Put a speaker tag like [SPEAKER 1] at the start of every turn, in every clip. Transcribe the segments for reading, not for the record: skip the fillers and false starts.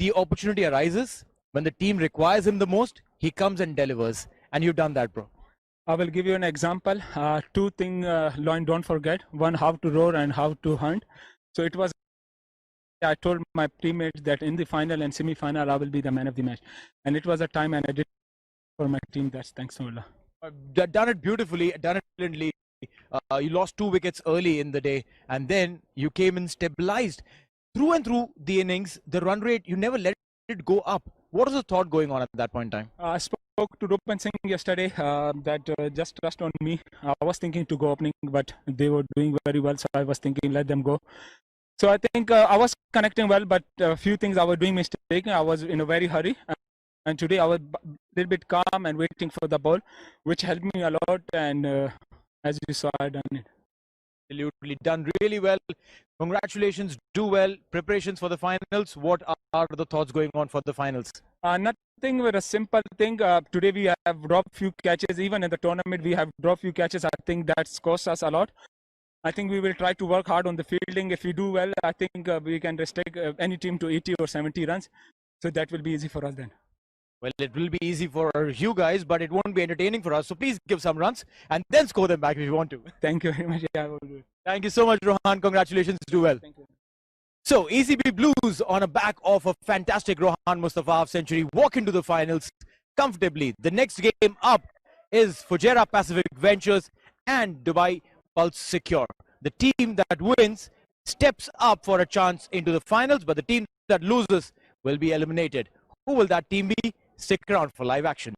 [SPEAKER 1] the opportunity arises, when the team requires him the most, he comes and delivers. And you've done that, bro.
[SPEAKER 2] I will give you an example. Two things, Loin, don't forget. One, how to roar and how to hunt. So it was, I told my teammates that in the final and semi-final, I will be the man of the match. And it was a time and I did for my team. That's thanks to Allah.
[SPEAKER 1] Done it beautifully, done it brilliantly. You lost 2 wickets early in the day, and then you came and stabilized. Through and through the innings, the run rate, you never let it go up. What was the thought going on at that point in time?
[SPEAKER 2] I spoke to Rupan Singh yesterday that just trust on me. I was thinking to go opening, but they were doing very well, so I was thinking let them go. So I think I was connecting well, but a few things I was doing mistake. I was in a very hurry. And today I was a little bit calm and waiting for the ball, which helped me a lot. And as you saw, I done it.
[SPEAKER 1] Absolutely done really well. Congratulations, do well. Preparations for the finals. What are the thoughts going on for the finals?
[SPEAKER 2] Nothing but a simple thing. Today we have dropped few catches. Even in the tournament, we have dropped few catches. I think that's cost us a lot. I think we will try to work hard on the fielding. If we do well, I think we can restrict any team to 80 or 70 runs. So that will be easy for us then.
[SPEAKER 1] Well, it will be easy for you guys, but it won't be entertaining for us. So please give some runs and then score them back if you want to.
[SPEAKER 2] Thank you very much. Yeah, I will do it.
[SPEAKER 1] Thank you so much, Rohan. Congratulations. Do well.
[SPEAKER 2] Thank you.
[SPEAKER 1] So, ECB Blues on a back of a fantastic Rohan Mustafa half-century walk into the finals comfortably. The next game up is Fujairah Pacific Ventures and Dubai Pulse Secure. The team that wins steps up for a chance into the finals, but the team that loses will be eliminated. Who will that team be? Stick around for live action.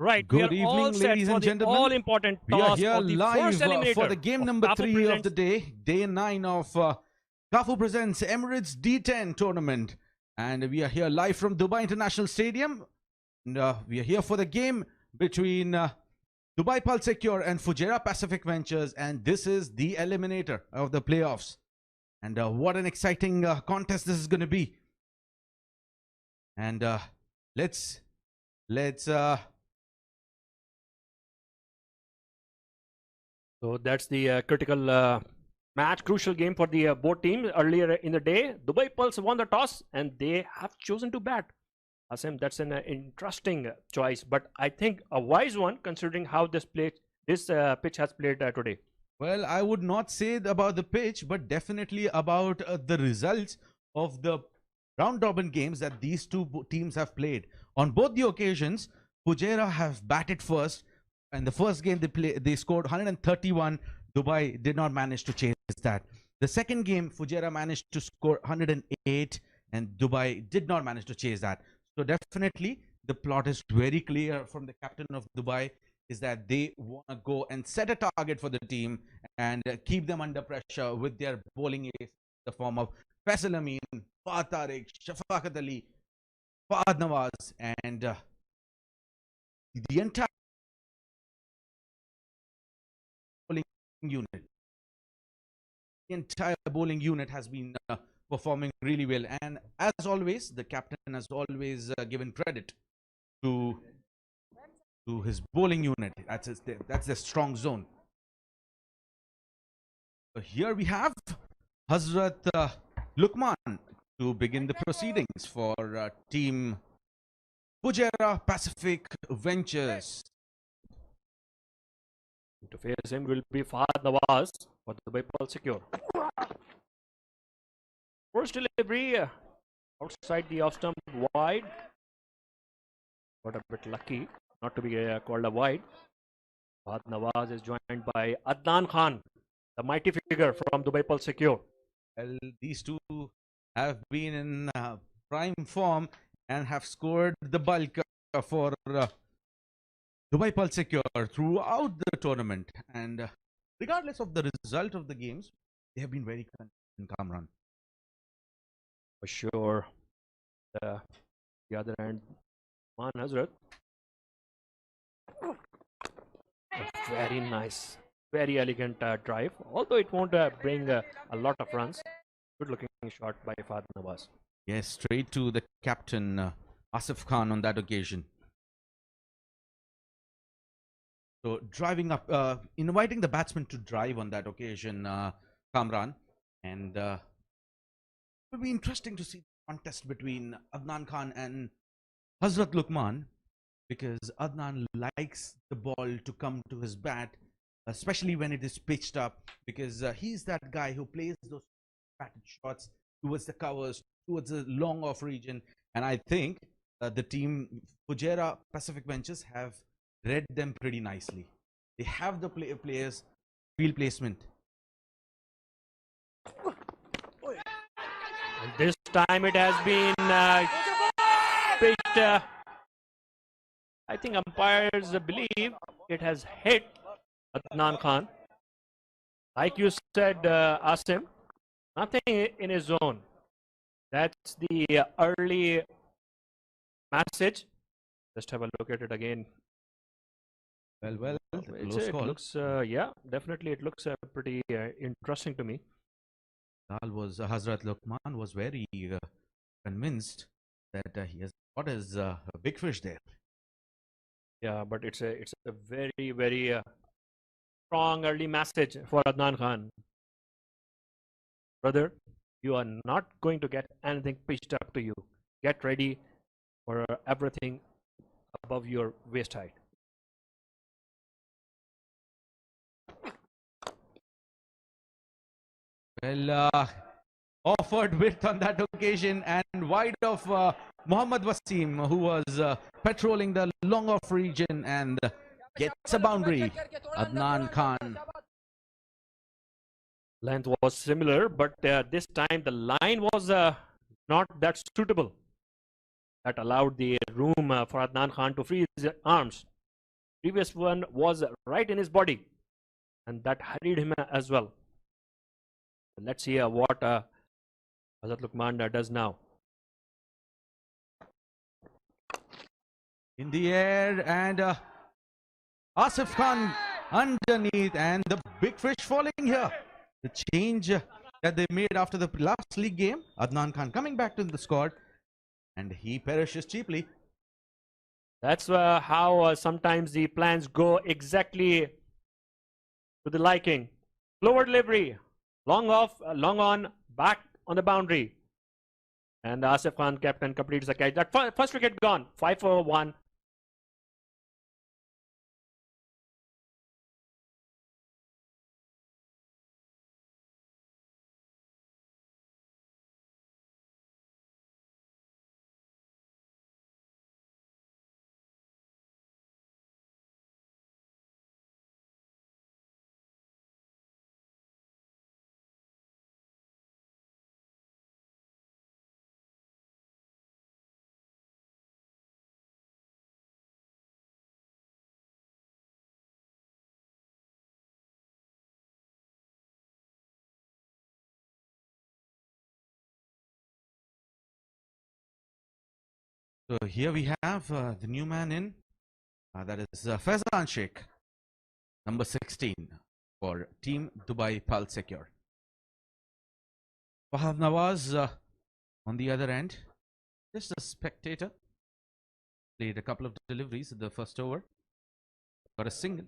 [SPEAKER 3] Right, we
[SPEAKER 4] Good
[SPEAKER 3] are all
[SPEAKER 4] evening,
[SPEAKER 3] set
[SPEAKER 4] ladies
[SPEAKER 3] for
[SPEAKER 4] and
[SPEAKER 3] the
[SPEAKER 4] gentlemen.
[SPEAKER 3] all-important
[SPEAKER 4] We are
[SPEAKER 3] task
[SPEAKER 4] here
[SPEAKER 3] of the first
[SPEAKER 4] live
[SPEAKER 3] eliminator
[SPEAKER 4] for the game number
[SPEAKER 3] Kafu
[SPEAKER 4] 3 of
[SPEAKER 3] presents
[SPEAKER 4] the day 9 of Kafu presents Emirates D10 tournament. And we are here live from Dubai International Stadium. And we are here for the game between Dubai Pulse Secure and Fujairah Pacific Ventures. And this is the eliminator of the playoffs. And what an exciting contest this is going to be. And let's
[SPEAKER 3] So that's the critical match, crucial game for the both teams. Earlier in the day, Dubai Pulse won the toss and they have chosen to bat. Asim, that's an interesting choice, but I think a wise one considering how this pitch has played today.
[SPEAKER 4] Well, I would not say about the pitch, but definitely about the results of the round robin games that these two teams have played. On both the occasions, Fujairah have batted first. And the first game they scored 131. Dubai did not manage to chase that. The second game, Fujairah managed to score 108 and Dubai did not manage to chase that. So definitely the plot is very clear from the captain of Dubai is that they want to go and set a target for the team and keep them under pressure with their bowling ace, the form of Faisal Amin, Fahad Tariq, Shafaqat Ali, Fahad Nawaz, and the entire unit. The entire bowling unit has been performing really well, and as always, the captain has always given credit to his bowling unit. That's their strong zone. So here we have Hazrat Luqman to begin the proceedings for team Fujairah Pacific Ventures.
[SPEAKER 3] To face him will be Fahad Nawaz for the Dubai Pulse Secure. First delivery outside the off stump wide. Got a bit lucky not to be called a wide. Fahad Nawaz is joined by Adnan Khan, the mighty figure from Dubai Pulse Secure.
[SPEAKER 4] Well, these two have been in prime form and have scored the bulk for Dubai Pulse Secure throughout the tournament, and regardless of the result of the games, they have been very consistent, Kamran.
[SPEAKER 3] For sure. The other end, Man Hazrat. A very nice, very elegant drive. Although it won't bring a lot of runs. Good looking shot by Fahad Nawaz.
[SPEAKER 4] Yes, straight to the captain, Asif Khan, on that occasion. So driving up, inviting the batsman to drive on that occasion, Kamran, and it will be interesting to see the contest between Adnan Khan and Hazrat Luqman, because Adnan likes the ball to come to his bat, especially when it is pitched up, because he's that guy who plays those batted shots towards the covers, towards the long off region, and I think the team Fujairah Pacific Ventures have read them pretty nicely. They have the players field placement.
[SPEAKER 3] And this time it has been pitched. I think umpires believe it has hit Adnan Khan. Like you said, Asim, nothing in his zone. That's the early message. Just have a look at it again.
[SPEAKER 4] Well,
[SPEAKER 3] It looks, yeah, definitely it looks pretty interesting to me.
[SPEAKER 4] Hazrat Luqman was very convinced that he has got his big fish there.
[SPEAKER 3] Yeah, but it's a very, very strong early message for Adnan Khan. Brother, you are not going to get anything pitched up to you. Get ready for everything above your waist height.
[SPEAKER 4] Well, offered width on that occasion and wide of Muhammad Wasim, who was patrolling the long off region and gets a boundary. Adnan Khan.
[SPEAKER 3] Length was similar, but this time the line was not that suitable. That allowed the room for Adnan Khan to free his arms. previous one was right in his body, and that hurried him as well. Let's see what Azad Lukman does now.
[SPEAKER 4] In the air, and Asif Khan underneath, and the big fish falling here. The change that they made after the last league game. Adnan Khan coming back to the squad, and he perishes cheaply.
[SPEAKER 3] That's how sometimes the plans go exactly to the liking. Slower delivery, long off, long on, back on the boundary. And Asif Khan, captain, completes the catch. That first wicket gone, 5-for-1.
[SPEAKER 4] So here we have the new man in, that is Faizan Sheikh, number 16 for Team Dubai Pulse Secure. Fahad Nawaz on the other end, just a spectator, played a couple of deliveries in the first over, got a single.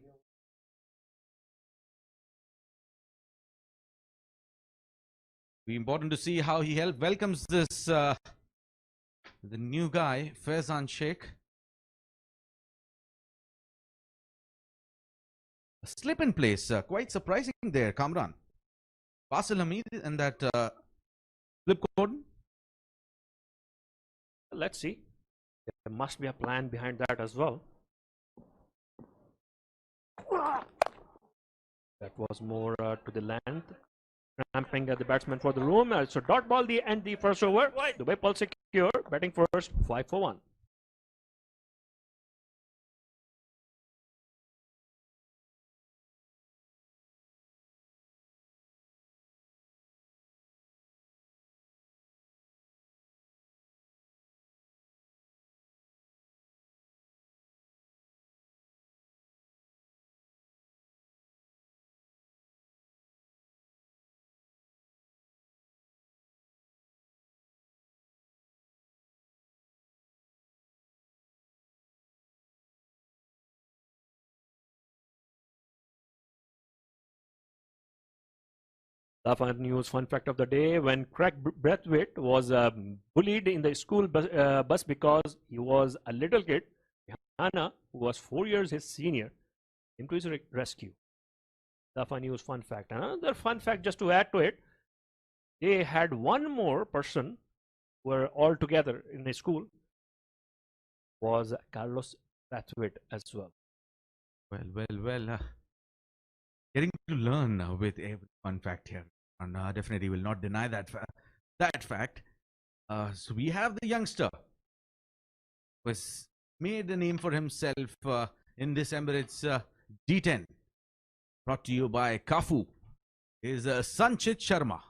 [SPEAKER 4] Be important to see how he welcomes this the new guy, Faizan Sheikh. A slip in place, quite surprising there, Kamran. Fasil Hamid and that flip cordon.
[SPEAKER 3] Let's see. There must be a plan behind that as well. That was more to the land. Cramping at the batsman for the room. So dot ball the end the first over. Dubai Pulse Secure batting first, 5-for-1. The fun news, fun fact of the day: when Craig Brathwaite was bullied in the school bus because he was a little kid, Hannah, who was 4 years his senior, came to his rescue. The fun news, fun fact. Another fun fact, just to add to it, they had one more person who were all together in a school, was Carlos Brathwaite as well.
[SPEAKER 4] Well. Getting to learn with every fun fact here. And definitely will not deny that fact. So we have the youngster who has made a name for himself in this Emirates D10. Brought to you by Kafu. Is Sanchit Sharma.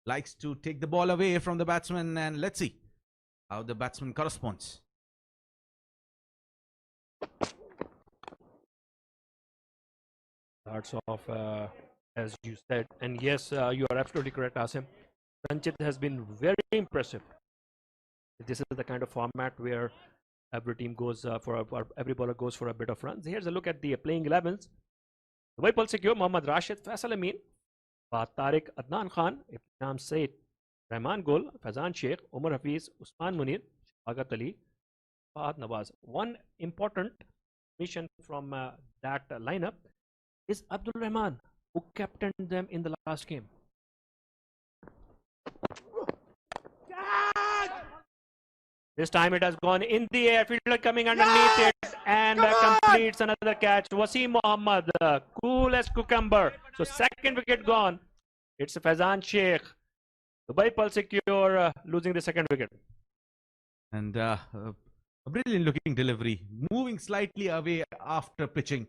[SPEAKER 4] Likes to take the ball away from the batsman, and let's see how the batsman corresponds.
[SPEAKER 3] Starts off as you said, and yes, you are absolutely correct, Asim. Sanchit has been very impressive. This is the kind of format where every team goes every bowler goes for a bit of runs. Here's a look at the playing 11s. Dubai Pulse Secure: Mohammad Rashid, Faisal Amin, Tariq, Adnan Khan, Ibn Said, Rahman Gul, Faizan Sheikh, Umar Hafiz, Usman Munir, Agat Ali, Fahad Nawaz. One important mission from that lineup is Abdul Rahman, who captained them in the last game. This time it has gone in the air. Fielder coming underneath it and completes another catch. Wasim Muhammad, cool as cucumber. So second wicket gone. It's Faizan Sheikh. Dubai Pulse Secure losing the second wicket.
[SPEAKER 4] And A brilliant looking delivery, moving slightly away after pitching.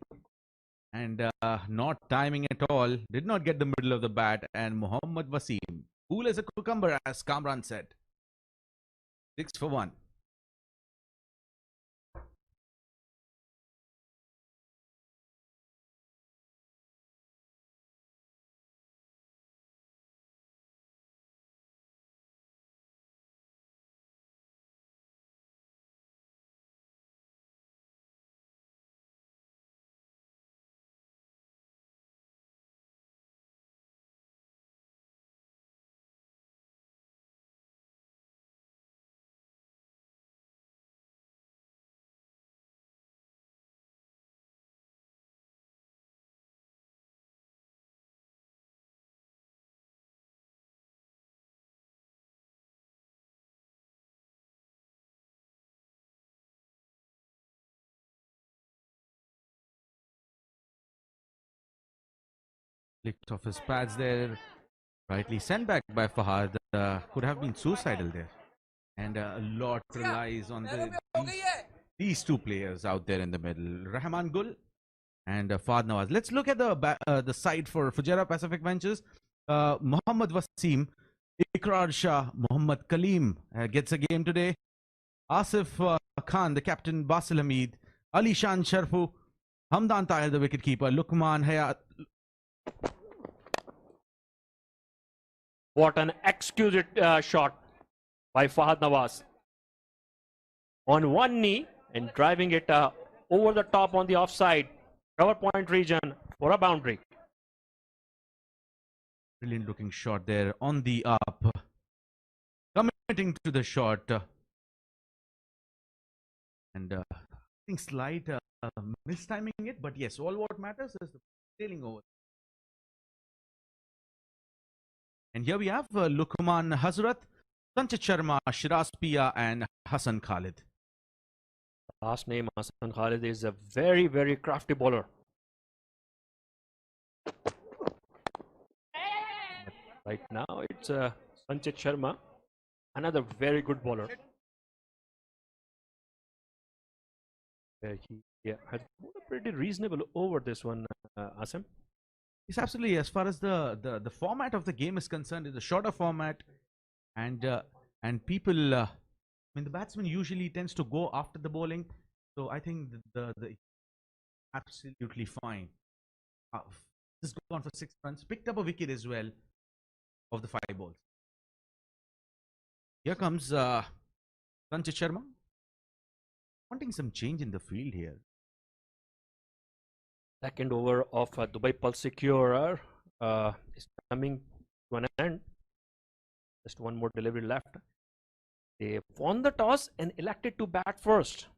[SPEAKER 4] And not timing at all, did not get the middle of the bat. And Mohammad Wasim, cool as a cucumber, as Kamran said. 6 for 1. Flicked off his pads there. Rightly sent back by Fahad. Could have been suicidal there. And a lot relies on these two players out there in the middle. Rahman Gul and Fahad Nawaz. Let's look at the side for Fujairah Pacific Ventures. Mohammad Wasim, Ikrar Shah, Muhammad Kaleem gets a game today. Asif Khan, the captain, Basil Hamid, Ali Shan Sharfu, Hamdan Tahir, the wicketkeeper, Lukman Hayat.
[SPEAKER 3] What an exquisite shot by Fahad Nawaz. On one knee and driving it over the top on the offside, cover point region for a boundary.
[SPEAKER 4] Brilliant looking shot there on the up. Committing to the shot. And I think slight mistiming it, but yes, all what matters is the sailing over. And here we have Lukman Hazrat, Sanchit Sharma, Shiraz Pia, and Hassan Khalid.
[SPEAKER 3] Last name Hassan Khalid is a very, very crafty bowler. Right now it's Sanchit Sharma, another very good bowler. He has bowled a pretty reasonable over this one, Asim.
[SPEAKER 4] Yes, absolutely. As far as the format of the game is concerned, it's a shorter format, and people, I mean, the batsman usually tends to go after the bowling, so I think the absolutely fine. Just gone for 6 runs, picked up a wicket as well of the 5 balls. Here comes Sanchit Sharma, wanting some change in the field here.
[SPEAKER 3] Second over of Dubai Pulse Securer is coming to an end. Just one more delivery left. They won the toss and elected to bat first.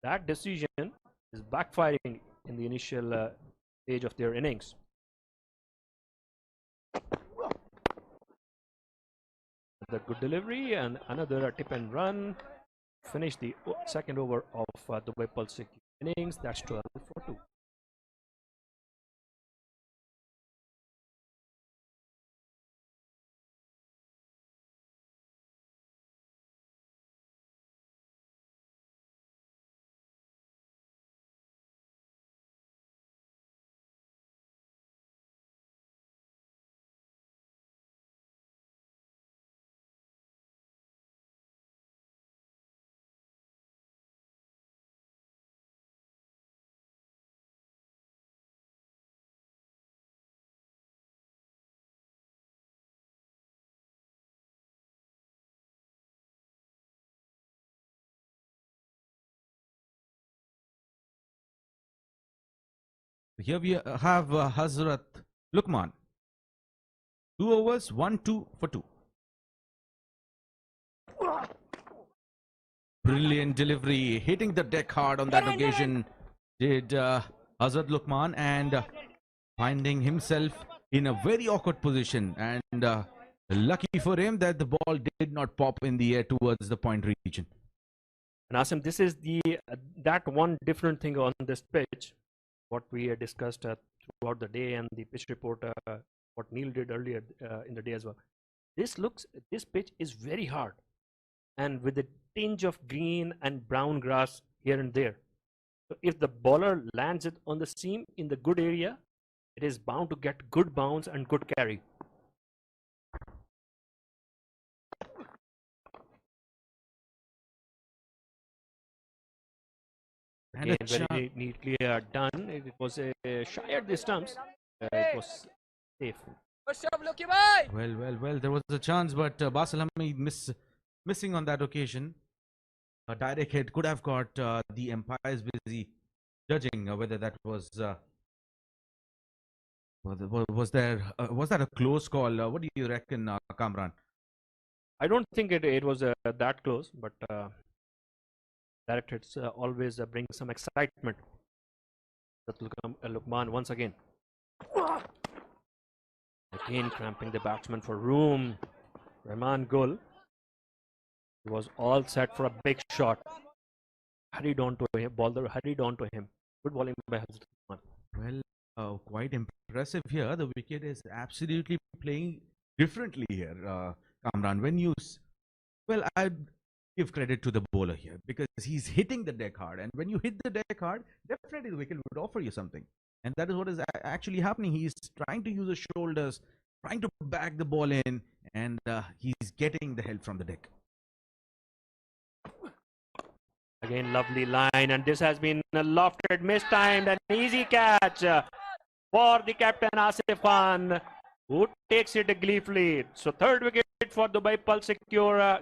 [SPEAKER 3] That decision is backfiring in the initial stage of their innings. The good delivery and another tip and run. Finish the second over of Dubai Pulse Securer innings. That's 12 for 2.
[SPEAKER 4] Here we have Hazrat Lukman. 2 overs, 1-2 for 2. Brilliant delivery, hitting the deck hard on that occasion. Did Hazrat Lukman, and finding himself in a very awkward position. And lucky for him that the ball did not pop in the air towards the point region.
[SPEAKER 3] And Asim, this is the that one different thing on this pitch. What we discussed throughout the day and the pitch report, what Neil did earlier in the day as well. This pitch is very hard. and with a tinge of green and brown grass here and there. So if the bowler lands it on the seam in the good area, it is bound to get good bounce and good carry.
[SPEAKER 4] And
[SPEAKER 3] Again, very neatly done. It was a shy at the stumps. It was safe.
[SPEAKER 4] Well, there was a chance, but Basalami missing on that occasion. A direct hit could have got the umpires busy judging whether that was was that a close call? What do you reckon, Kamran?
[SPEAKER 3] I don't think it was that close, but direct hits always bring some excitement. That will come Lukman once again. Again cramping the batsman for room. Rahman Gul. He was all set for a big shot. Hurried on to him. Bowler hurried on to him. Good bowling by Hazrat Rahman.
[SPEAKER 4] Well, quite impressive here. The wicket is absolutely playing differently here, Kamran. Well, I'd give credit to the bowler here because he's hitting the deck hard. And when you hit the deck hard, definitely the wicket would offer you something. And that is what is actually happening. He's trying to use his shoulders, trying to back the ball in, and he's getting the help from the deck.
[SPEAKER 3] Again, lovely line, and this has been lofted, mistimed, an easy catch for the captain Asif Khan, who takes it gleefully. So third wicket for Dubai Pulse Secure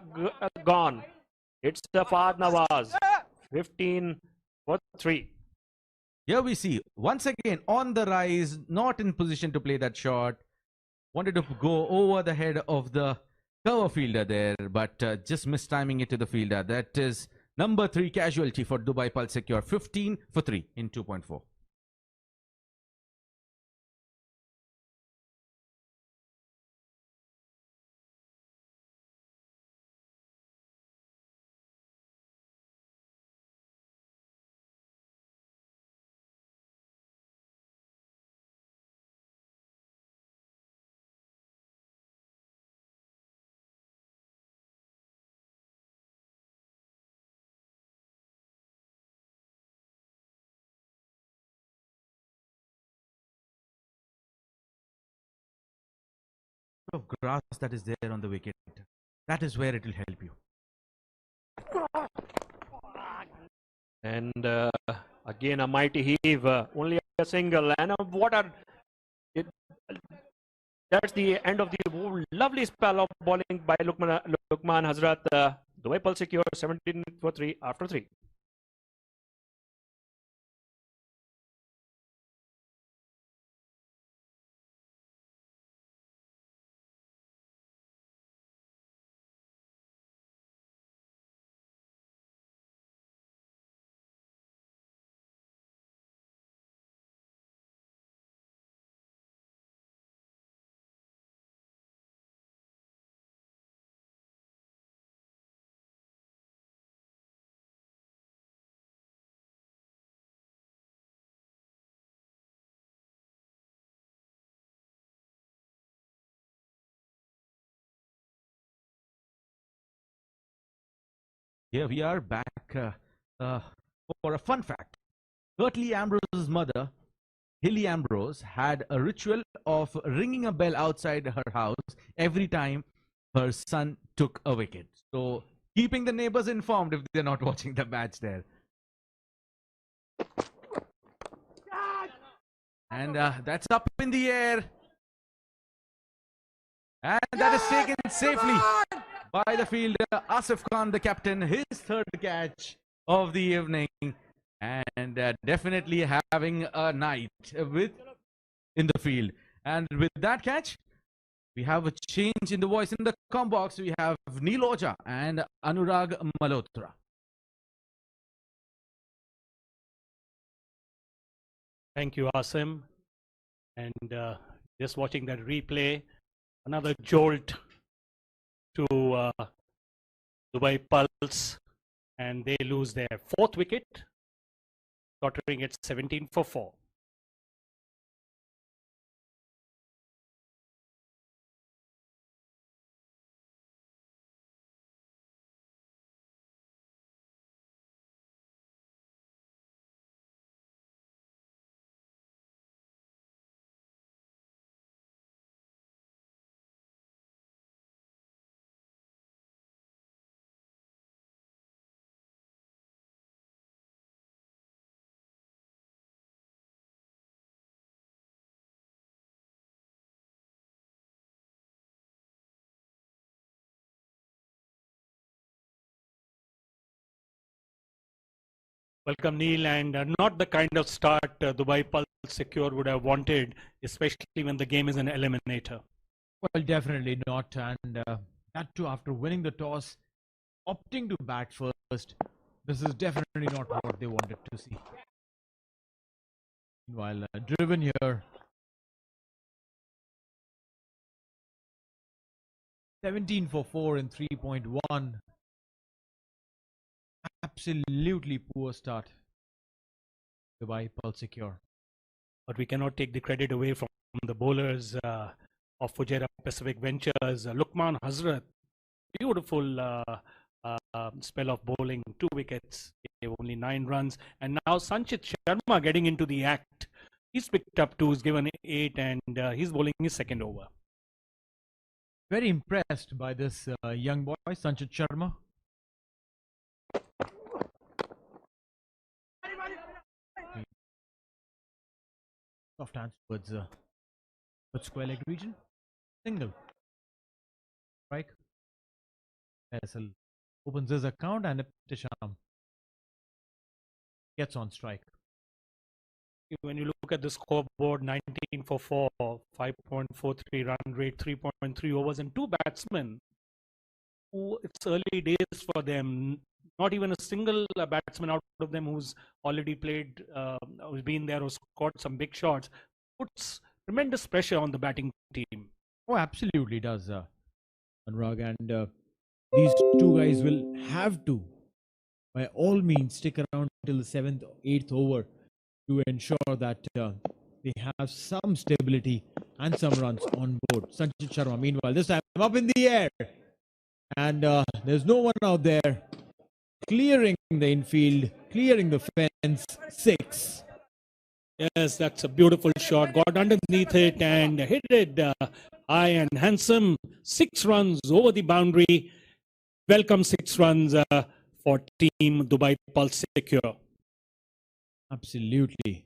[SPEAKER 3] gone. It's the Fahad Nawaz, 15 for 3.
[SPEAKER 4] Here we see, once again, on the rise, not in position to play that shot. Wanted to go over the head of the cover fielder there, but just mistiming it to the fielder. That is number 3 casualty for Dubai Pulse Secure, 15 for 3 in 2.4. Of grass that is there on the wicket. That is where it will help you.
[SPEAKER 3] And again, a mighty heave, only a single. And that's the end of the lovely spell of bowling by Lukman Hazrat. Dubai Pulse Secure, 17 for 3 after 3.
[SPEAKER 4] Here we are back for a fun fact. Curtly Ambrose's mother, Hilly Ambrose, had a ritual of ringing a bell outside her house every time her son took a wicket. So, keeping the neighbors informed if they're not watching the match there. And that's up in the air. And that is taken safely by the fielder, Asif Khan, the captain, his third catch of the evening. And definitely having a night in the field. And with that catch, we have a change in the voice in the comm box. We have Neil Oja and Anurag Malhotra.
[SPEAKER 5] Thank you, Asim. And just watching that replay, another jolt to Dubai Pulse, and they lose their 4th wicket, tottering at 17 for 4. Welcome, Neil, and not the kind of start Dubai Pulse Secure would have wanted, especially when the game is an eliminator.
[SPEAKER 1] Well, definitely not. And that too, after winning the toss, opting to bat first. This is definitely not what they wanted to see. While driven here. 17 for 4 in 3.1. Absolutely poor start. Dubai Pulse Secure.
[SPEAKER 5] But we cannot take the credit away from the bowlers of Fujairah Pacific Ventures. Lukman Hazrat, beautiful spell of bowling, 2 wickets, gave only 9 runs. And now Sanchit Sharma getting into the act. He's picked up 2, he's given 8, and he's bowling his second over.
[SPEAKER 1] Very impressed by this young boy, Sanchit Sharma. Soft hands towards square leg region. Single. Strike. SL opens his account and Tisham gets on strike.
[SPEAKER 5] When you look at the scoreboard, 19 for 4, 5.43 run rate, 3.3 overs, and 2 batsmen. It's early days for them. Not even a single batsman out of them who's already played, who's been there or scored some big shots. Puts tremendous pressure on the batting team.
[SPEAKER 1] Oh, absolutely does, Anurag. And these two guys will have to, by all means, stick around till the 7th or 8th over to ensure that they have some stability and some runs on board. Sanchit Sharma, meanwhile, this time up in the air. And there's no one out there. Clearing the infield, clearing the fence, 6.
[SPEAKER 5] Yes, that's a beautiful shot. Got underneath it and hit it high and handsome. 6 runs over the boundary. Welcome 6 runs for Team Dubai Pulse Secure.
[SPEAKER 1] Absolutely.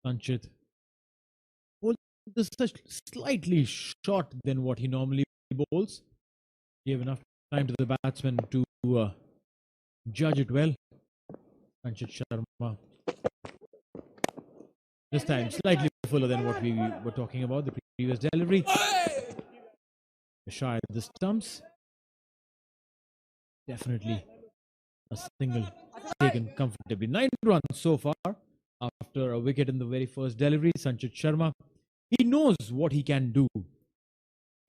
[SPEAKER 1] Sanchit. Well, this is slightly short than what he normally bowls. Gave enough time to the batsman to judge it well. Sanchit Sharma. This time slightly fuller than what we were talking about, the previous delivery. Shy the stumps. Definitely a single taken comfortably. 9 runs so far after a wicket in the very first delivery. Sanchit Sharma, he knows what he can do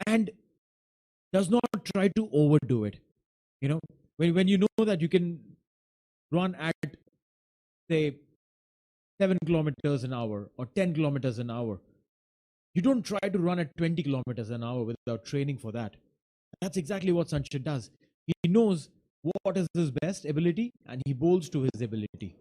[SPEAKER 1] and does not try to overdo it. You know, when you know that you can run at, say, 7 kilometers an hour or 10 kilometers an hour, you don't try to run at 20 kilometers an hour without training for that. That's exactly what Sanchit does. He knows what is his best ability and he bowls to his ability.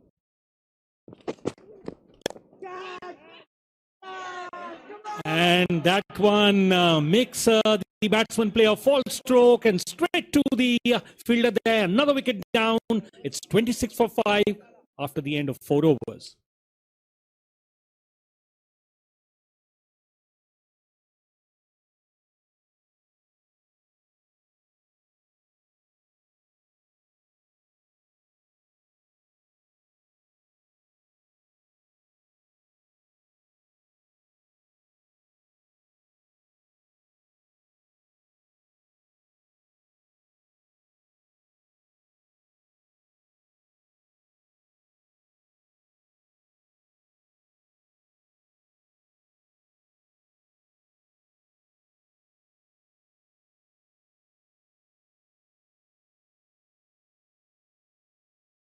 [SPEAKER 5] And that one makes the batsman play a false stroke and straight to the fielder there. Another wicket down. It's 26 for 5 after the end of 4 overs.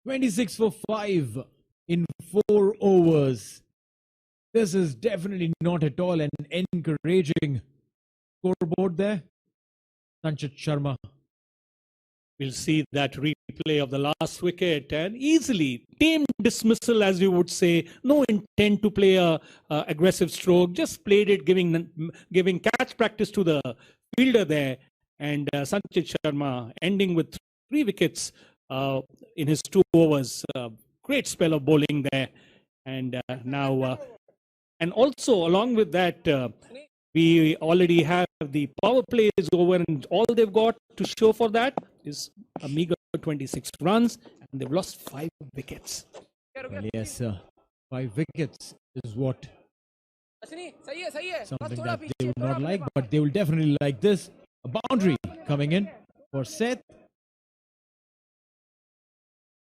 [SPEAKER 1] $26 for 5 in 4 overs. This is definitely not at all an encouraging scoreboard there. Sanchit Sharma.
[SPEAKER 5] We'll see that replay of the last wicket and easily tame dismissal, as you would say. No intent to play a aggressive stroke. Just played it, giving catch practice to the fielder there. And Sanchit Sharma ending with 3 wickets in his 2 overs. Great spell of bowling there. And now, and also along with that, we already have the power play is over, and all they've got to show for that is a meager 26 runs. and they've lost 5 wickets.
[SPEAKER 1] Well, yes, 5 wickets is what something that they would not like, but they will definitely like this. A boundary coming in for Seth.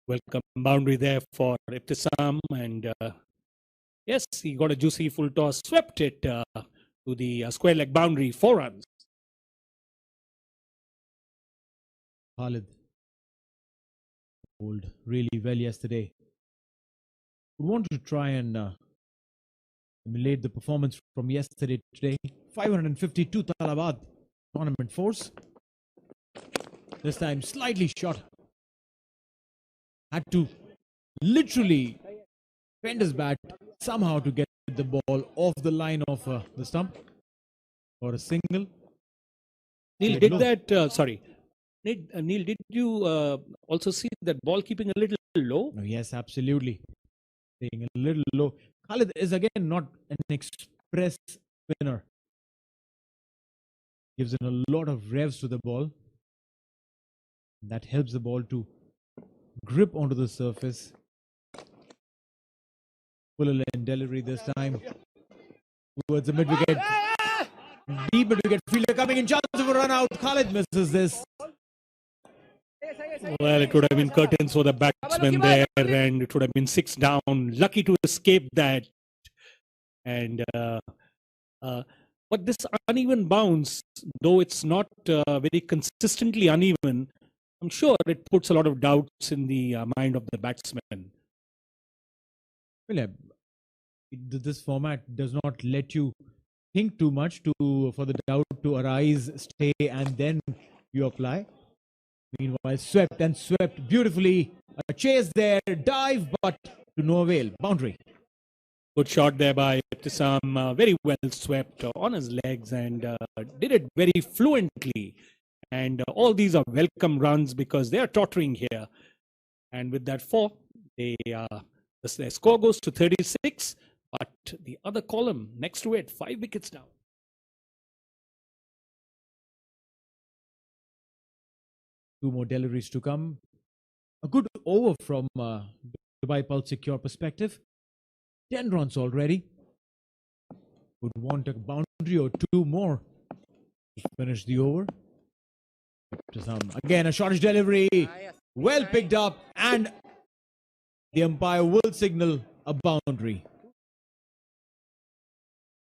[SPEAKER 5] Welcome boundary there for Ibtisam, and yes, he got a juicy full toss, swept it to the square leg boundary, 4 runs.
[SPEAKER 1] Khalid bowled really well yesterday. We want to try and emulate the performance from yesterday today. 552 Talabad tournament force. This time slightly short. Had to literally bend his bat somehow to get the ball off the line of the stump for a single.
[SPEAKER 5] Neil, did that, sorry. Neil, did you also see that ball keeping a little low?
[SPEAKER 1] Oh, yes, absolutely. Staying a little low. Khalid is again not an express spinner. Gives in a lot of revs to the ball. That helps the ball to grip onto the surface. Full lane delivery this time. Towards the mid wicket. Deep mid wicket. Fielder coming in. Chance of a run out. Khalid misses this.
[SPEAKER 5] Well, it would have been curtains for the batsman there, and it would have been 6 down. Lucky to escape that. And but this uneven bounce, though it's not very consistently uneven, I'm sure it puts a lot of doubts in the mind of the batsman.
[SPEAKER 1] Well, this format does not let you think too much for the doubt to arise, stay, and then you apply. Meanwhile, swept beautifully. A chase there, dive, but to no avail. Boundary.
[SPEAKER 5] Good shot there by Ibtisam. Very well swept on his legs, and did it very fluently. And all these are welcome runs because they are tottering here. And with that 4, their score goes to 36. But the other column next to it, 5 wickets down.
[SPEAKER 1] Two more deliveries to come. A good over from Dubai Pulse Secure perspective. 10 runs already. Would want a boundary or 2 more to finish the over. Again, a shortish delivery. Well picked up, and the umpire will signal a boundary.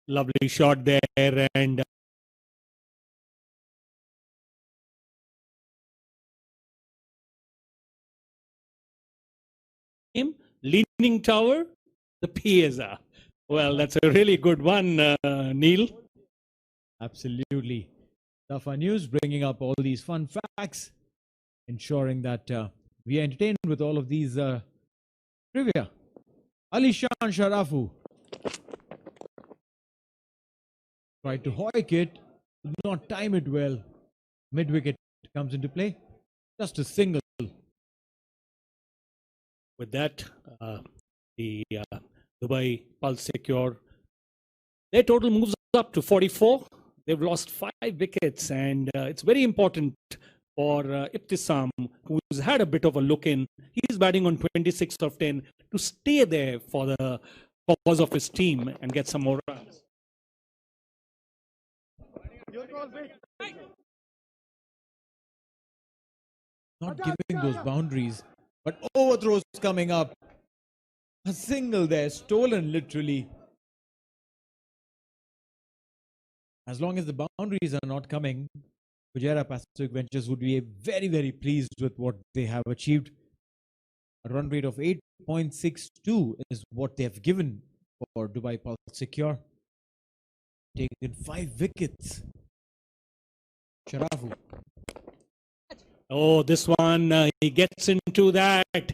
[SPEAKER 5] Lovely shot there, and leaning tower, the PSR. Well, that's a really good one, Neil.
[SPEAKER 1] Absolutely. Tafa News bringing up all these fun facts, ensuring that we are entertained with all of these trivia. Ali Shan Sharafu tried to hoik it, did not time it well. Mid wicket comes into play. Just a single.
[SPEAKER 5] With that, the Dubai Pulse Secure, their total moves up to 44. They've lost 5 wickets, and it's very important for Ibtisam, who's had a bit of a look in. He's batting on 26 of 10 to stay there for the cause of his team and get some more runs.
[SPEAKER 1] Not giving those boundaries, but overthrows coming up. A single there, stolen literally. As long as the boundaries are not coming, Fujairah Pacific Ventures would be very, very pleased with what they have achieved. A run rate of 8.62 is what they have given for Dubai Pulse Secure. Taken 5 wickets. Sharafu.
[SPEAKER 5] Oh, this one, he gets into that.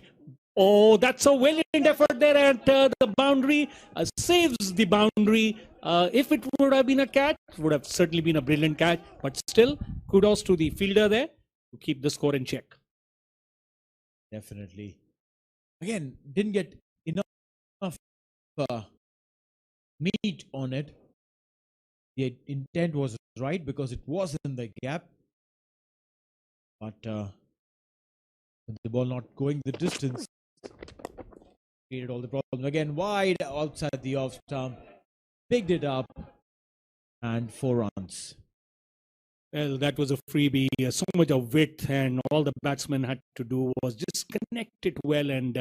[SPEAKER 5] Oh, that's a valiant effort there at the boundary. Saves the boundary. If it would have been a catch, it would have certainly been a brilliant catch. But still, kudos to the fielder there to keep the score in check.
[SPEAKER 1] Definitely. Again, didn't get enough meat on it. The intent was right because it was in the gap. But With the ball not going the distance, created all the problems. Again, wide outside the off stump, picked it up, and 4 runs.
[SPEAKER 5] Well, that was a freebie. So much of width, and all the batsman had to do was just connect it well and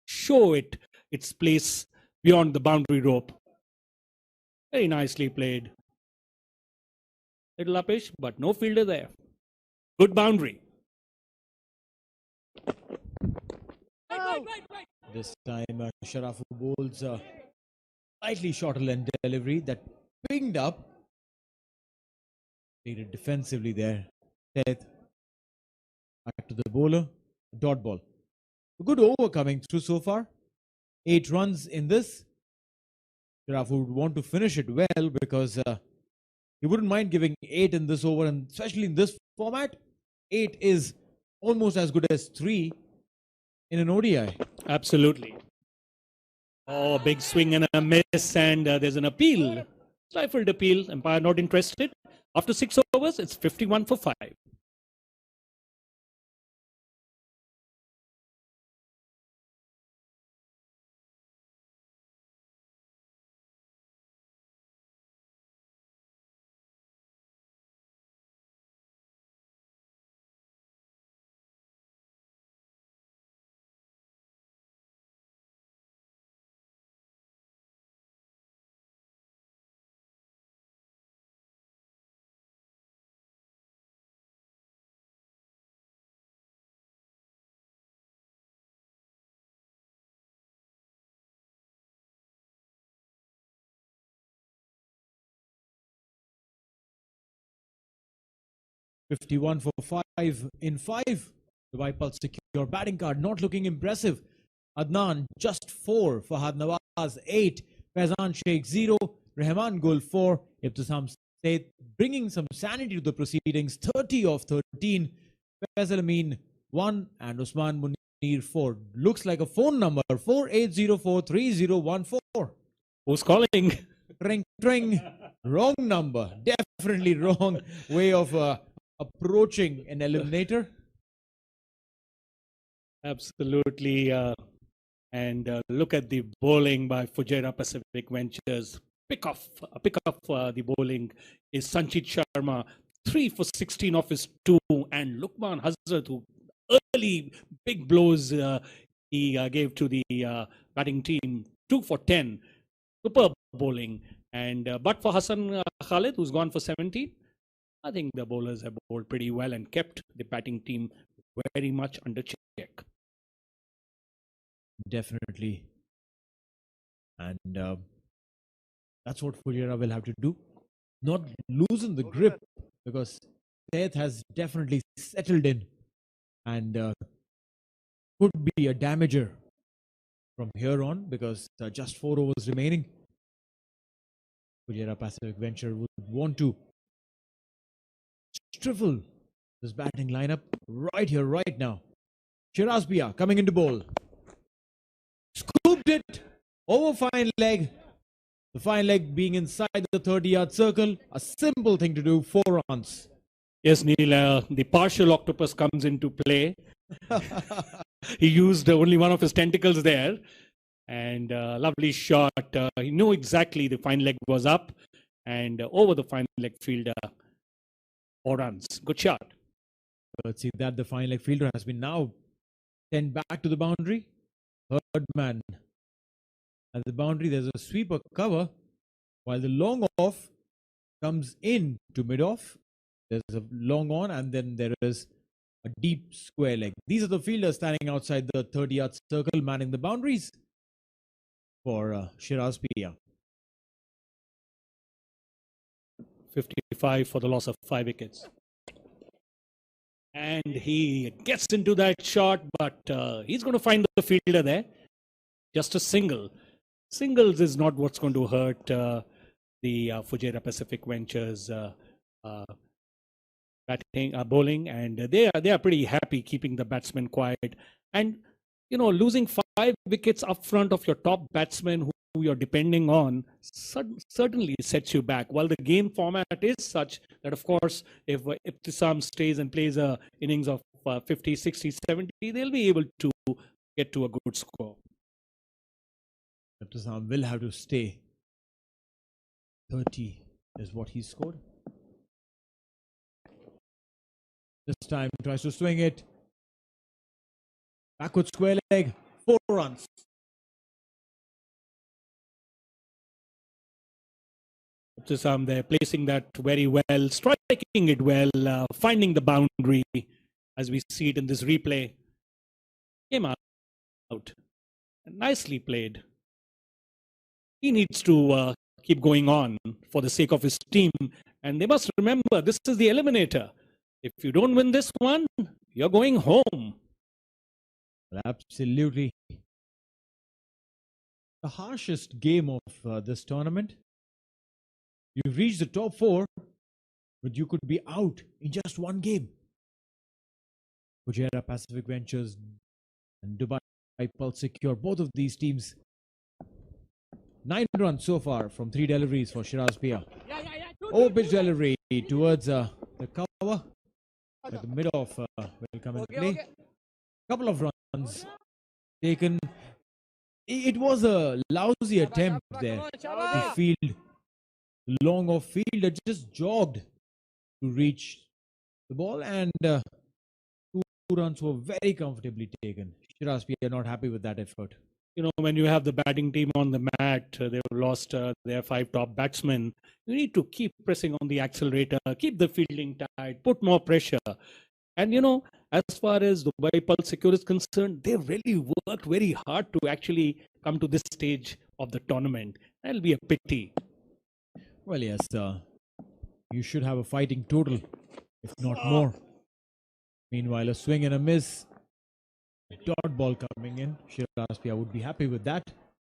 [SPEAKER 5] show it its place beyond the boundary rope. Very nicely played. Little uppish, but no fielder there. Good boundary.
[SPEAKER 1] This time, Sharafu bowls a slightly shorter length delivery that pinged up. Played it defensively there. Back to the bowler. Dot ball. A good over coming through so far. 8 runs in this. Sharafu would want to finish it well because he wouldn't mind giving 8 in this over, and especially in this format, 8 is almost as good as 3 in an ODI.
[SPEAKER 5] Absolutely. Oh, big swing and a miss, and there's an appeal. Stifled appeal. Umpire not interested. After 6 overs, it's 51 for 5.
[SPEAKER 1] $51 for 5 in 5. Dubai Pulse secure batting card, not looking impressive. Adnan just 4. Fahad Nawaz 8. Faizan Sheikh 0. Rahman Gul 4. Ibtisam Said bringing some sanity to the proceedings. 30 of 13. Faisal Amin 1 and Usman Munir 4. Looks like a phone number 48043014.
[SPEAKER 5] Who's calling?
[SPEAKER 1] Ring, ring. Wrong number. Definitely wrong way of approaching an eliminator.
[SPEAKER 5] Absolutely. And look at the bowling by Fujairah Pacific Ventures. Pick off the bowling is Sanchit Sharma. 3 for 16 off his 2. And Lukman Hazrat, who early big blows he gave to the batting team. 2 for 10. Superb bowling. And but for Hassan Khalid, who's gone for 17, I think the bowlers have bowled pretty well and kept the batting team very much under check.
[SPEAKER 1] Definitely. And that's what Fujairah will have to do. Not loosen the grip, because Saith has definitely settled in and could be a damager from here on, because just 4 overs remaining. Fujairah Pacific Venture would want to stifle this batting lineup right here, right now. Shiraz Bia coming into bowl. Scooped it over fine leg. The fine leg being inside the 30-yard circle. A simple thing to do, 4 runs.
[SPEAKER 5] Yes, Neil, the partial octopus comes into play. He used only one of his tentacles there. And lovely shot. He knew exactly the fine leg was up. And over the fine leg fielder, 4 runs. Good shot.
[SPEAKER 1] Let's see that the fine leg fielder has been now sent back to the boundary. Third man at the boundary. There's a sweeper cover, while the long off comes in to mid off. There's a long on, and then there is a deep square leg. These are the fielders standing outside the 30-yard circle, manning the boundaries for Shiraz Pia.
[SPEAKER 5] 55 for the loss of 5 wickets. And he gets into that shot, but he's going to find the fielder there. Just a single. Singles is not what's going to hurt the Fujairah Pacific Ventures bowling, and they are pretty happy keeping the batsmen quiet. And you know, losing 5 wickets up front of your top batsman who you're depending on certainly sets you back. While the game format is such that, of course, if Ibtisam stays and plays a innings of 50, 60, 70, they'll be able to get to a good score.
[SPEAKER 6] Abdusam will have to stay. 30 is what he scored. This time tries to swing it. Backward square leg. 4 runs.
[SPEAKER 5] Abdusam, they're placing that very well, striking it well, finding the boundary as we see it in this replay. Came out. Nicely played. He needs to keep going on for the sake of his team. And they must remember, this is the eliminator. If you don't win this one, you're going home.
[SPEAKER 6] Absolutely. The harshest game of this tournament. You've reached the top 4, but you could be out in just one game. Fujairah Pacific Ventures and Dubai Pulse Secure, both of these teams. 9 runs so far from 3 deliveries for Shiraz Pia. Over pitch delivery towards the cover. At the middle of will come in play. Couple of runs taken. It was a lousy attempt there to field. Long off field that just jogged to reach the ball, and 2 runs were very comfortably taken. Shiraz Pia are not happy with that effort.
[SPEAKER 5] You know, when you have the batting team on the mat, they've lost their 5 top batsmen. You need to keep pressing on the accelerator, keep the fielding tight, put more pressure. And you know, as far as Dubai Pulse Secure is concerned, they've really worked very hard to actually come to this stage of the tournament. That'll be a pity.
[SPEAKER 6] Well, yes, you should have a fighting total, if not more. Meanwhile, a swing and a miss. Dot ball coming in. Shiraz Pia would be happy with that.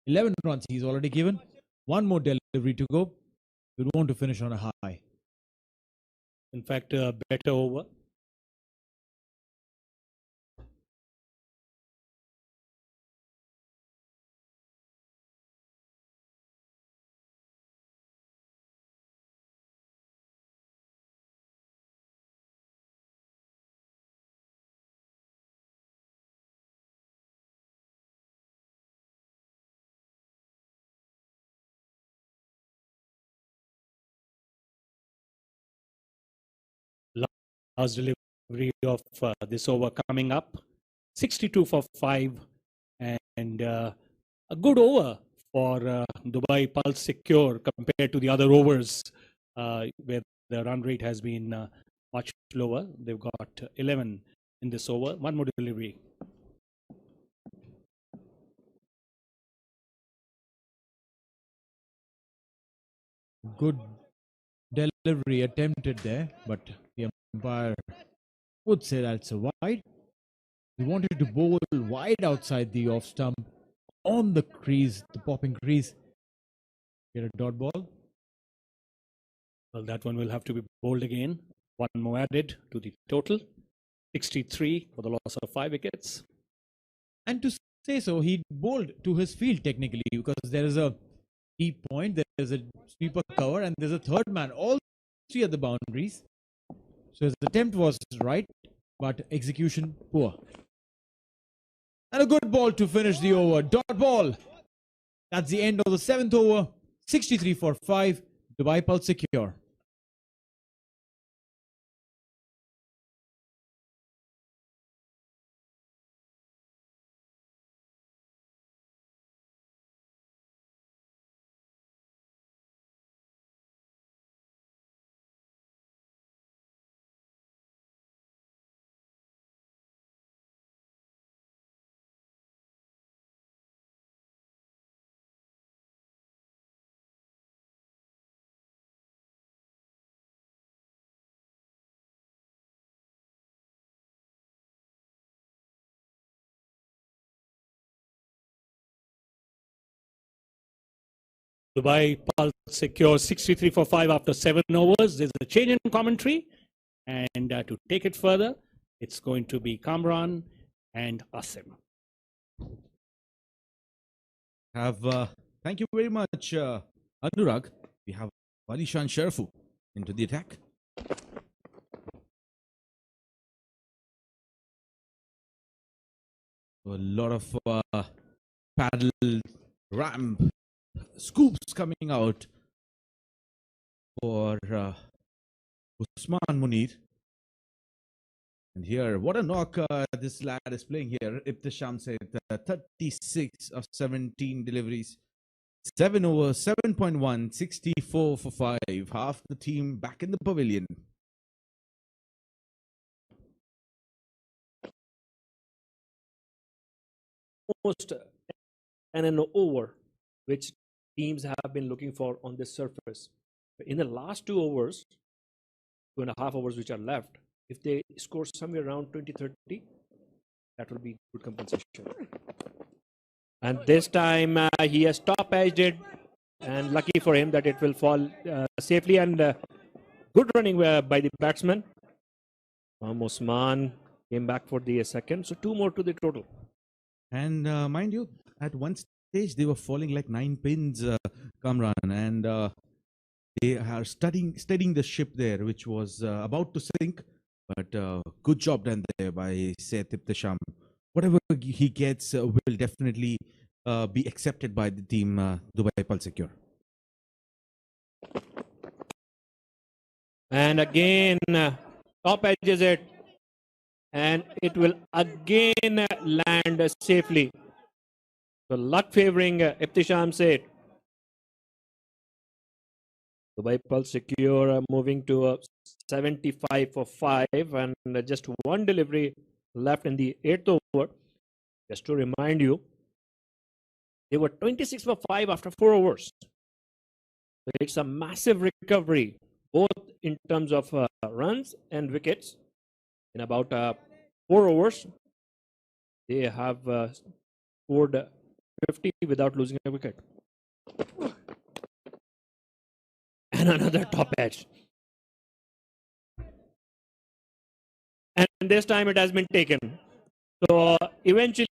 [SPEAKER 6] 11 runs he's already given. 1 more delivery to go. We'd want to finish on a high.
[SPEAKER 5] In fact, a better over. Last delivery of this over coming up. 62 for 5, and a good over for Dubai Pulse Secure compared to the other overs where the run rate has been much lower. They've got 11 in this over. 1 more delivery.
[SPEAKER 6] Good delivery attempted there, but the umpire would say that's a wide. He wanted to bowl wide outside the off stump on the crease, the popping crease. Get a dot ball.
[SPEAKER 5] Well, that one will have to be bowled again. 1 more added to the total. 63 for the loss of 5 wickets.
[SPEAKER 6] And to say so, he bowled to his field technically, because there is a deep point, there is a sweeper cover, and there's a third man. All 3 at the boundaries. So his attempt was right, but execution poor. And a good ball to finish the over. Dot ball. That's the end of the 7th over. 63 for 5. Dubai Pulse Secure.
[SPEAKER 5] Dubai Pulse Secure 63 for 5 after 7 overs. There's a change in commentary. And to take it further, it's going to be Kamran and Asim.
[SPEAKER 4] Thank you very much, Anurag. We have Alishan Sharfu into the attack. A lot of paddle ramp scoops coming out for Usman Munir. And here, what a knock this lad is playing here. Ibtisham said 36 of 17 deliveries. 7 over 7.1, 64 for 5. Half the team back in the pavilion.
[SPEAKER 3] Almost an over, which teams have been looking for on this surface. In the last 2 overs, 2.5 overs which are left, if they score somewhere around 20-30, that will be good compensation. And this time he has top edged it, and lucky for him that it will fall safely, and good running by the batsman. Osman came back for the second, so 2 more to the total.
[SPEAKER 4] And mind you, at one stage they were falling like 9 pins, Kamran, and they are steadying the ship there, which was about to sink. But good job done there by Seth Ibtisham. Whatever he gets will definitely be accepted by the team Dubai Pulse Secure.
[SPEAKER 3] And again, top edges it, and it will again land safely. So luck favoring Ibtisham said. Dubai Pulse Secure moving to 75 for 5, and just 1 delivery left in the 8th over. Just to remind you, they were 26 for 5 after 4 overs. So it's a massive recovery, both in terms of runs and wickets. In about 4 overs, they have scored 50 without losing a wicket. And another top edge. And this time it has been taken. So eventually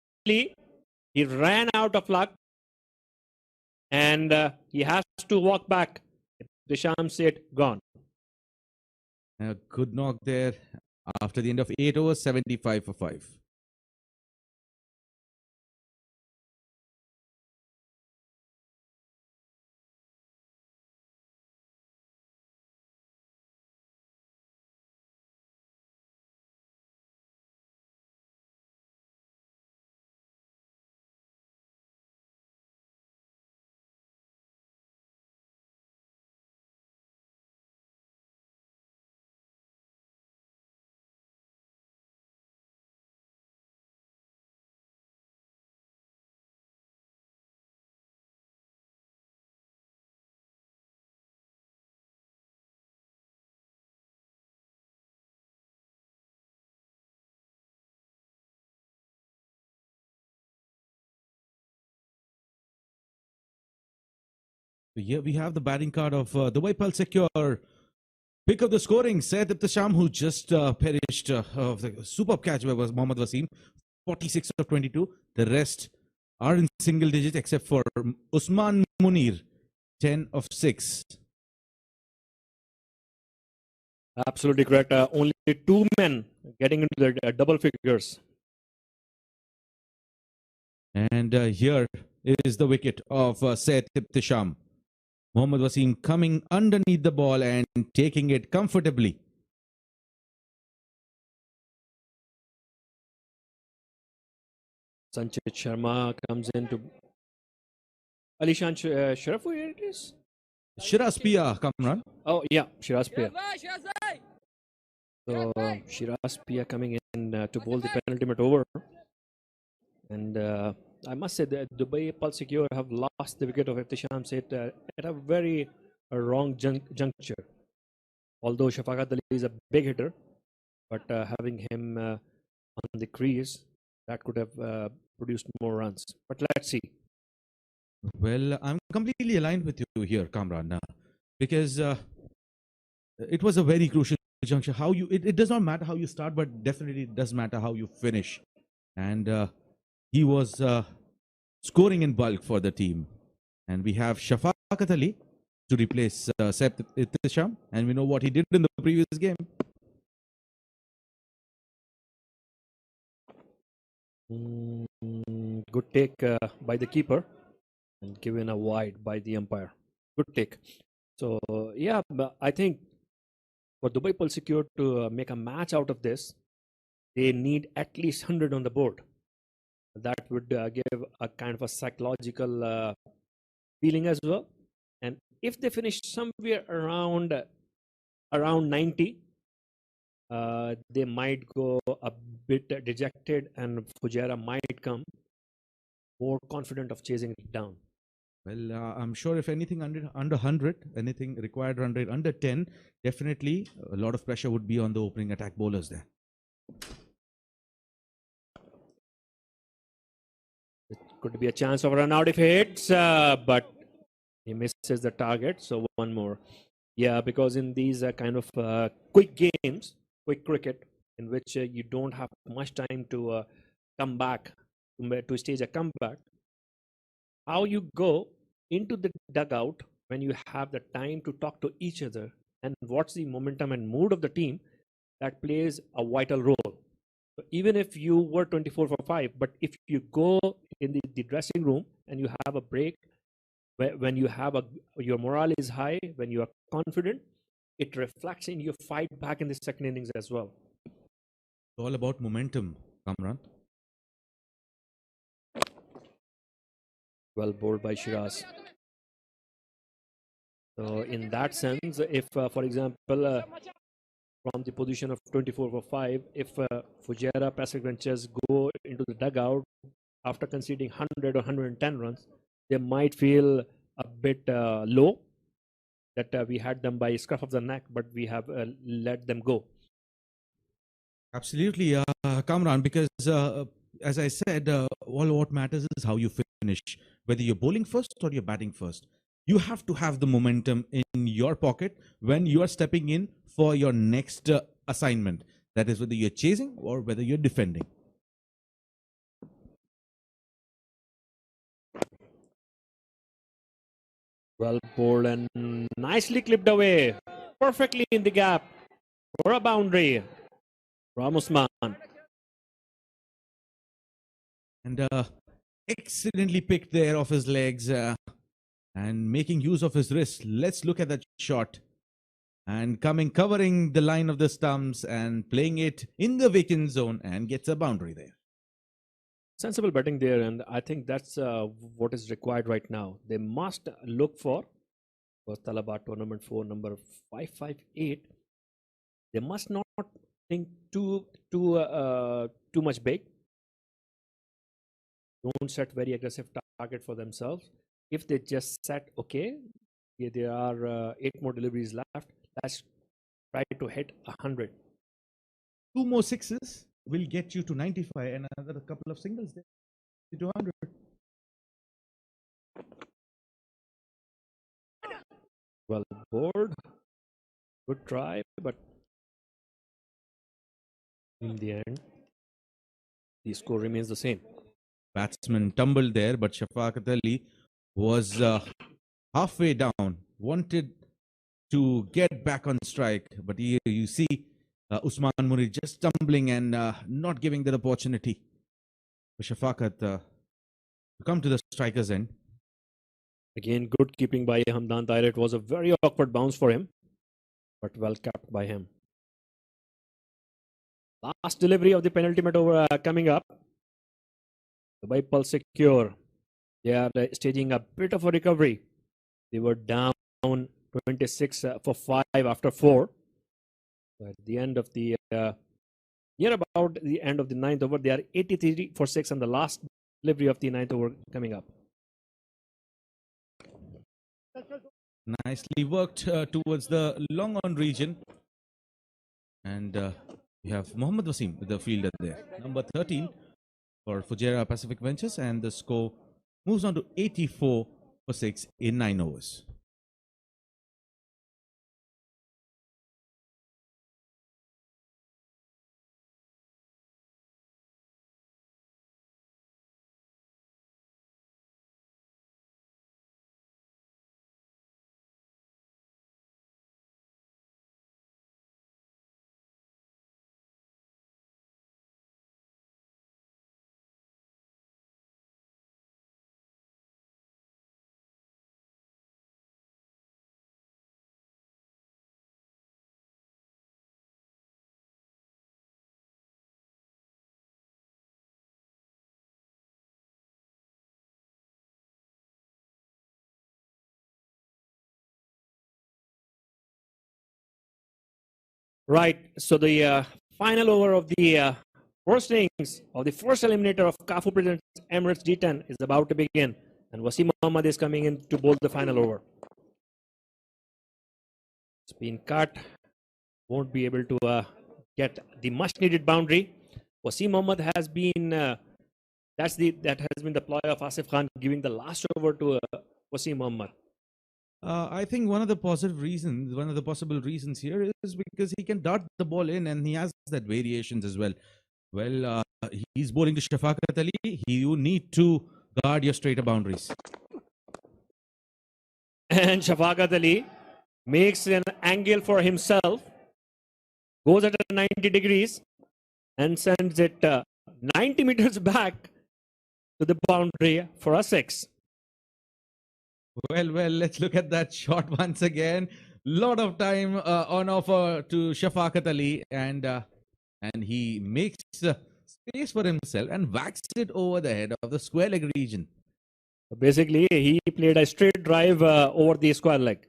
[SPEAKER 3] he ran out of luck, and he has to walk back. Disham said, gone.
[SPEAKER 4] A good knock there after the end of 8 overs, 75 for 5. So here we have the batting card of Dubai Pulse Secure. Pick up the scoring, Said Ibtisham, who just perished of the superb catch by Mohammad Wasim, 46 of 22. The rest are in single digits except for Usman Munir, 10 of 6.
[SPEAKER 3] Absolutely correct. Only 2 men getting into the double figures.
[SPEAKER 4] And here is the wicket of Said Ibtisham. Mohammad Wasim coming underneath the ball and taking it comfortably.
[SPEAKER 3] Sanchit Sharma comes into Alishan Sharaf, where it is?
[SPEAKER 4] Shiraz Pia, Kamran.
[SPEAKER 3] Oh, yeah, Shiraz Pia. So, Shiraz Pia coming in to bowl the penultimate over. And I must say that Dubai Pulse Secure have lost the wicket of Ibtisham Said at a very wrong juncture. Although Shafaqat Ali is a big hitter, but having him on the crease, that could have produced more runs. But let's see.
[SPEAKER 4] Well, I'm completely aligned with you here, Kamran, because it was a very crucial juncture. It does not matter how you start, but definitely it does matter how you finish. And he was scoring in bulk for the team. And we have Shafaqat Ali to replace Saif Ibtisham, and we know what he did in the previous game.
[SPEAKER 3] good take by the keeper and given a wide by the umpire. Good take. So yeah, but I think for Dubai Pulse Secure to make a match out of this, they need at least 100 on the board. That would give a kind of a psychological feeling as well. And if they finish somewhere around 90, they might go a bit dejected, and Fujairah might come more confident of chasing it down.
[SPEAKER 4] Well, I'm sure if anything under 100, anything required under 10, definitely a lot of pressure would be on the opening attack bowlers there.
[SPEAKER 3] It could be a chance of a run out if he hits, but he misses the target. So one more. Yeah, because in these kind of quick games, quick cricket, in which you don't have much time to come back, to stage a comeback, how you go into the dugout when you have the time to talk to each other and what's the momentum and mood of the team, that plays a vital role. So even if you were 24 for 5, but if you go in the dressing room and you have a break, when you have your morale is high, when you are confident, it reflects in your fight back in the second innings as well.
[SPEAKER 4] It's all about momentum, Kamran.
[SPEAKER 3] Well bowled by Shiraz. So in that sense, if for example from the position of 24 for 5, if Fujairah Pacific Ventures go into the dugout after conceding 100 or 110 runs, they might feel a bit low that we had them by scruff of the neck, but we have let them go.
[SPEAKER 4] Absolutely, Kamran, because as I said, all what matters is how you finish, whether you're bowling first or you're batting first. You have to have the momentum in your pocket when you are stepping in for your next assignment. That is whether you're chasing or whether you're defending.
[SPEAKER 3] Well bowled and nicely clipped away, perfectly in the gap for a boundary from Usman.
[SPEAKER 4] And excellently picked there off his legs and making use of his wrist. Let's look at that shot. And covering the line of the stumps and playing it in the vacant zone and gets a boundary there.
[SPEAKER 3] Sensible betting there, and I think that's what is required right now. They must look for Talabat Tournament 4, number 558. They must not think too much big. Don't set very aggressive target for themselves. If they just set, okay, there are 8 more deliveries left, let's try to hit 100.
[SPEAKER 4] 2 more sixes will get you to 95, and another couple of singles there to 100.
[SPEAKER 3] Well bored, good try, but in the end, the score remains the same.
[SPEAKER 4] Batsman tumbled there, but Shafaqat Ali was halfway down, wanted to get back on strike, but you see Usman Muri just tumbling and not giving that opportunity for Shafaqat to come to the striker's end.
[SPEAKER 3] Again, good keeping by Hamdan Tahir. It was a very awkward bounce for him, but well kept by him. Last delivery of the penultimate over coming up. Dubai Pulse Secure. They are staging a bit of a recovery. They were down 26 for 5 after 4. At the end of the near about the end of the 9th over, they are 83 for 6 on the last delivery of the 9th over coming up.
[SPEAKER 4] Nicely worked towards the long on region. And we have Mohammad Wasim with the fielder there. Number 13 for Fujairah Pacific Ventures. And the score moves on to 84 for 6 in 9 overs.
[SPEAKER 3] Right. So the final over of the first innings of the first eliminator of Kafu presents Emirates D10 is about to begin, and Wasim Muhammad is coming in to bowl the final over. It's been cut. Won't be able to get the much-needed boundary. Wasim Muhammad has been that has been the ploy of Asif Khan, giving the last over to Wasim Muhammad.
[SPEAKER 4] I think one of the possible reasons here is because he can dart the ball in, and he has that variations as well. Well, he's bowling to Shafaqat Ali. You need to guard your straighter boundaries.
[SPEAKER 3] And Shafaqat Ali makes an angle for himself, goes at 90 degrees, and sends it 90 meters back to the boundary for a 6.
[SPEAKER 4] Well, let's look at that shot once again. Lot of time on offer to Shafaqat Ali, and he makes space for himself and whacks it over the head of the square leg region.
[SPEAKER 3] Basically, he played a straight drive over the square leg.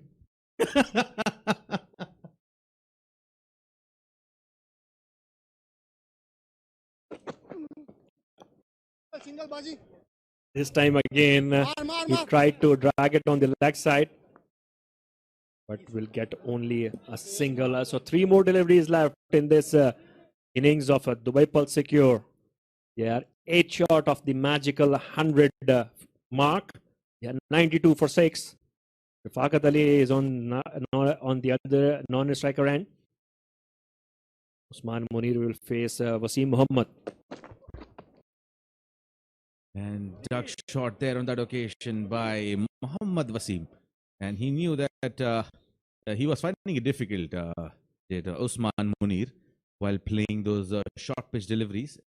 [SPEAKER 3] This time again, he tried to drag it on the leg side, but will get only a single. So 3 more deliveries left in this innings of Dubai Pulse Secure. They are 8 short of the magical 100 mark. They are 92 for 6. Shafaqat Ali is on the other non-striker end. Usman Munir will face Wasim Muhammad.
[SPEAKER 4] And duck shot there on that occasion by Muhammad Wasim. And he knew that he was finding it difficult, Usman Munir, while playing those short pitch deliveries.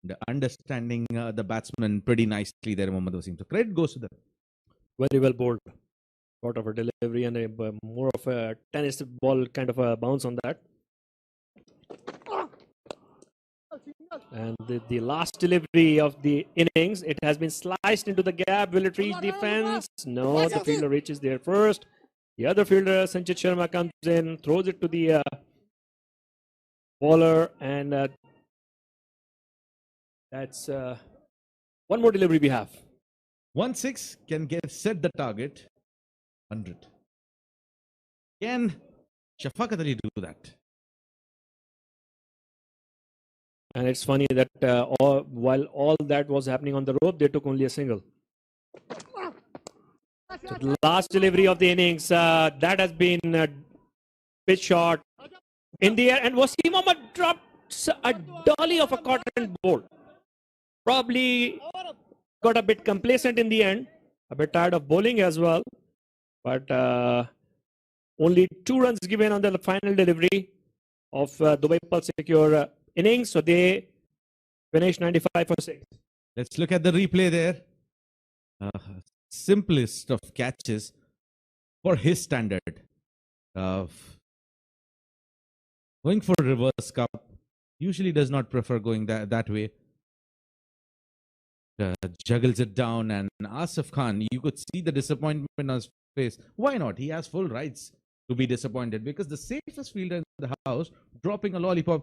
[SPEAKER 4] And understanding the batsman pretty nicely there, Muhammad Wasim. So credit goes to them.
[SPEAKER 3] Very well bowled. Sort of a delivery and more of a tennis ball kind of a bounce on that. And the last delivery of the innings, it has been sliced into the gap. Will it reach the fence? No, the fielder reaches there first. The other fielder, Sanchit Sharma, comes in, throws it to the bowler, and that's one more delivery we have.
[SPEAKER 4] 1-6 can set the target 100. Can Shafaqat Ali do that?
[SPEAKER 3] And it's funny that while all that was happening on the rope, they took only a single. So the last delivery of the innings, that has been pitch shot in the air, and Wasim Muhammad drops a dolly of a cotton ball. Probably got a bit complacent in the end, a bit tired of bowling as well. But only 2 runs given on the final delivery of Dubai Pulse Secure innings, so they finished 95 for 6.
[SPEAKER 4] Let's look at the replay there. Simplest of catches for his standard. Going for reverse cup usually does not prefer going that way. Juggles it down, and Asif Khan, you could see the disappointment on his face. Why not? He has full rights to be disappointed, because the safest fielder in the house dropping a lollipop